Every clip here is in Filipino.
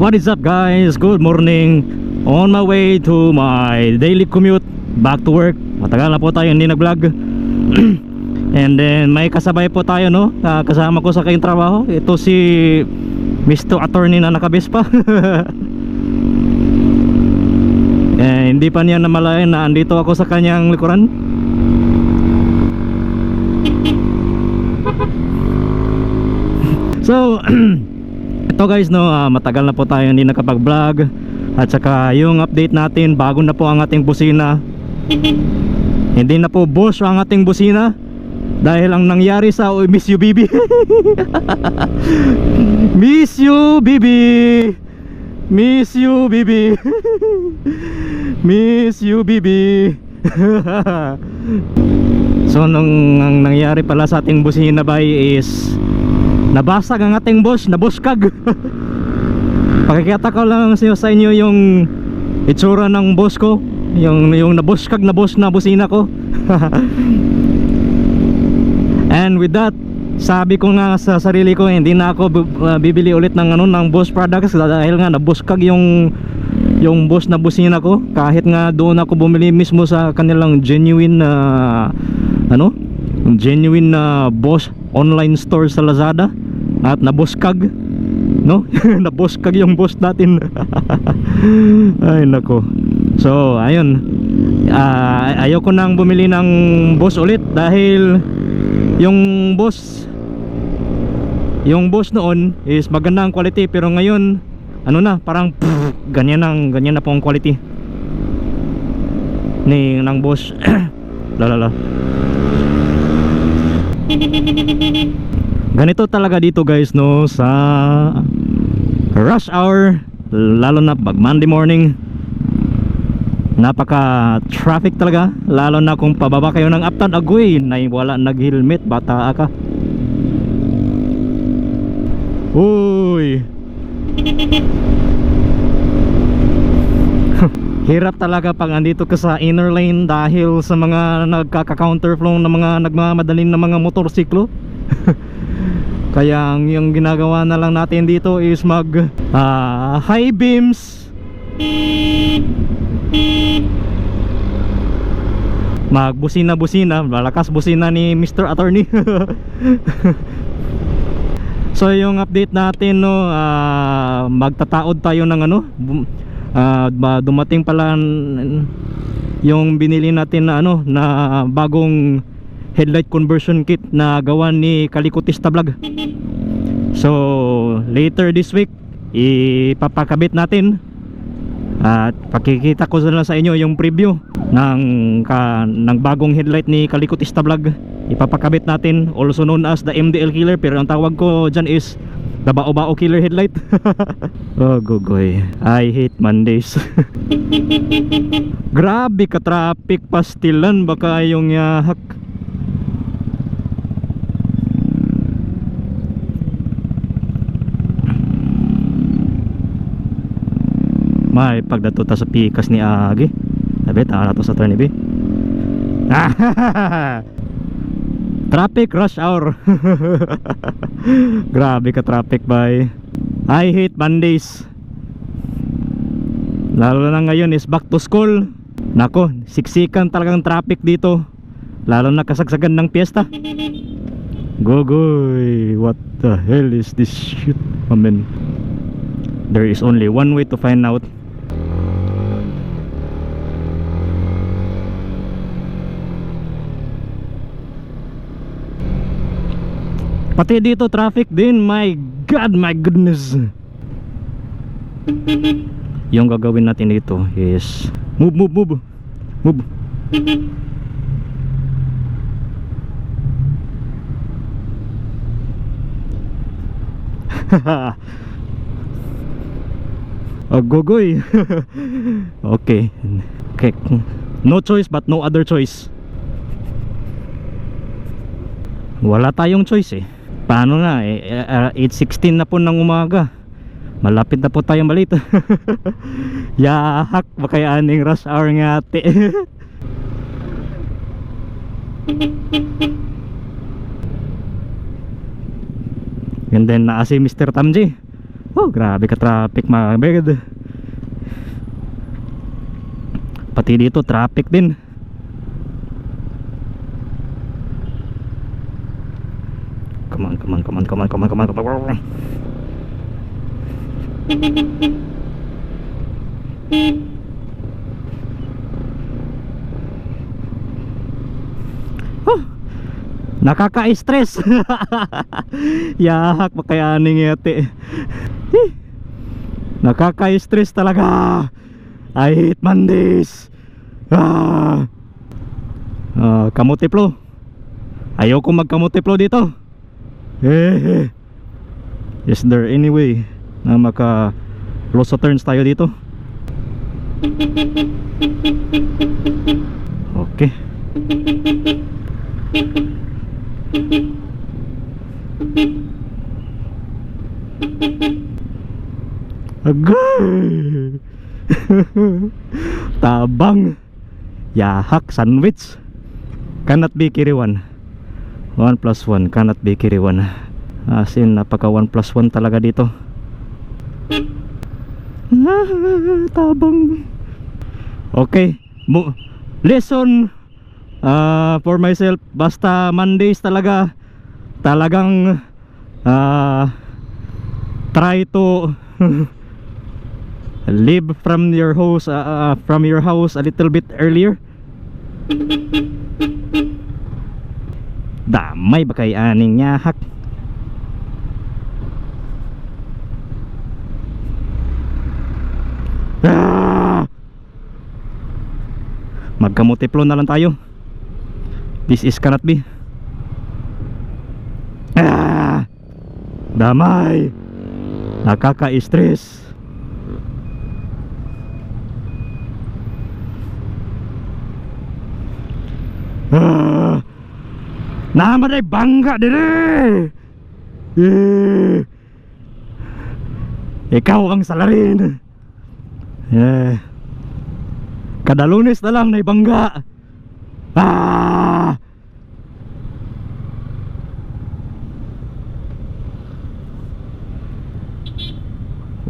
What is up guys? Good morning. On my way to my daily commute back to work. Matagal na po tayo hindi nag-vlog. And then may kasabay po tayo, no? Kasama ko sa kayong trabaho. Ito si Mr. Attorney na nakabespa. Hindi pa niya namalayan na andito ako sa kanyang likuran. So ito guys, no, matagal na po tayo hindi nakapag-vlog. At saka yung update natin, bago na po ang ating busina. Hindi na po Bosch ang ating busina dahil ang nangyari sa Miss You Bibi. Miss You Bibi, Miss You Bibi, Miss You Bibi. So ang nangyari pala sa ating busina bay is nabasag ang ating Bosch, nabuskag. Pakikita ko lang sa inyo yung itsura ng boss ko, yung nabuskag na boss na busina ko. And with that, sabi ko nga sa sarili ko, hindi na ako bibili ulit ng ng Bosch products dahil nga nabuskag yung boss na busina ko. Kahit nga doon ako bumili mismo sa kanilang genuine genuine na Bosch online store sa Lazada, at nabuskag, no? Nabuskag yung boss natin. Ay nako. So ayun, ayoko nang bumili ng boss ulit dahil yung boss noon is maganda ang quality, pero ngayon parang ganyan na po ang quality ng boss. Lalala. Ganito talaga dito guys, no, sa rush hour, lalo na pag Monday morning. Napaka traffic talaga, lalo na kung pababa kayo ng Uptown Agoy na wala nag-helmet, bata ka. Uy. Hirap talaga pag andito ka sa inner lane dahil sa mga nagkaka-counterflow na mga nagmamadalin na mga motorsiklo. Kaya yung ginagawa na lang natin dito is mag high beams, magbusina-busina, malakas busina ni Mr. Attorney. So yung update natin, no, magtataod tayo ng dumating pala yung binili natin na na bagong headlight conversion kit na gawa ni Kalikutista Vlog. So later this week ipapakabit natin at pakikita ko na sa inyo yung preview ng bagong headlight ni Kalikutista Vlog. Ipapakabit natin, also known as the MDL killer, pero ang tawag ko dyan is the Bao-Bao killer headlight. Oh gogoy, I hate Mondays. Grabe ka traffic, pastilan baka yung yahak. May pagdato ta sa pikas ni Agi. Sabi ta to sa turn B. Traffic rush hour. Grabe ka traffic bay. I hate Mondays. Lalo na ngayon is back to school. Nako, siksikan talagang traffic dito, lalo na kasagsagan ng piyesta. Gogoy, what the hell is this shit? Amen. There is only one way to find out. Pati dito traffic din, my god, my goodness. Yung gagawin natin dito is move. Gogoy. Okay, no choice but no other choice. Wala tayong choice eh. Paano na 8:16 na po ng umaga. Malapit na po tayong balita. Yahak ba kaya aning rush hour nga ate. And then si Mr. Tamji Oh, grabe ka traffic mga bed. Pati dito traffic din. Come on, come on, come on, come on, come on, come on, come on. Oh, nakaka-stress. Yahak makayaning yate. Nakaka-stress talaga. I hate Mondays. Kamutiplo. Ayoko magkamutiplo dito. Is there any way na maka close turns tayo dito? Okay. Agay. Tabang. Yahak sandwich. Cannot be kiriwan. 1 plus 1 cannot be kiriwan. As in napaka 1 plus 1 talaga dito. Tabang. Okay, lesson for myself. Basta Mondays talagang try to leave from your house a little bit earlier. Damay ba kay aning yahak? Magkamutiplo na lang tayo. This is cannot be. Damay. Nakaka-stress. Naman ay bangga dire. Ikaw ang salarin. Kada Lunes na lang na bangga.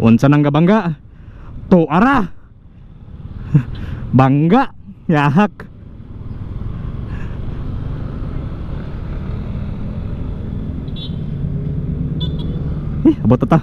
Unsa nang gabangga? To ara. Bangga, yahak. Abot ta.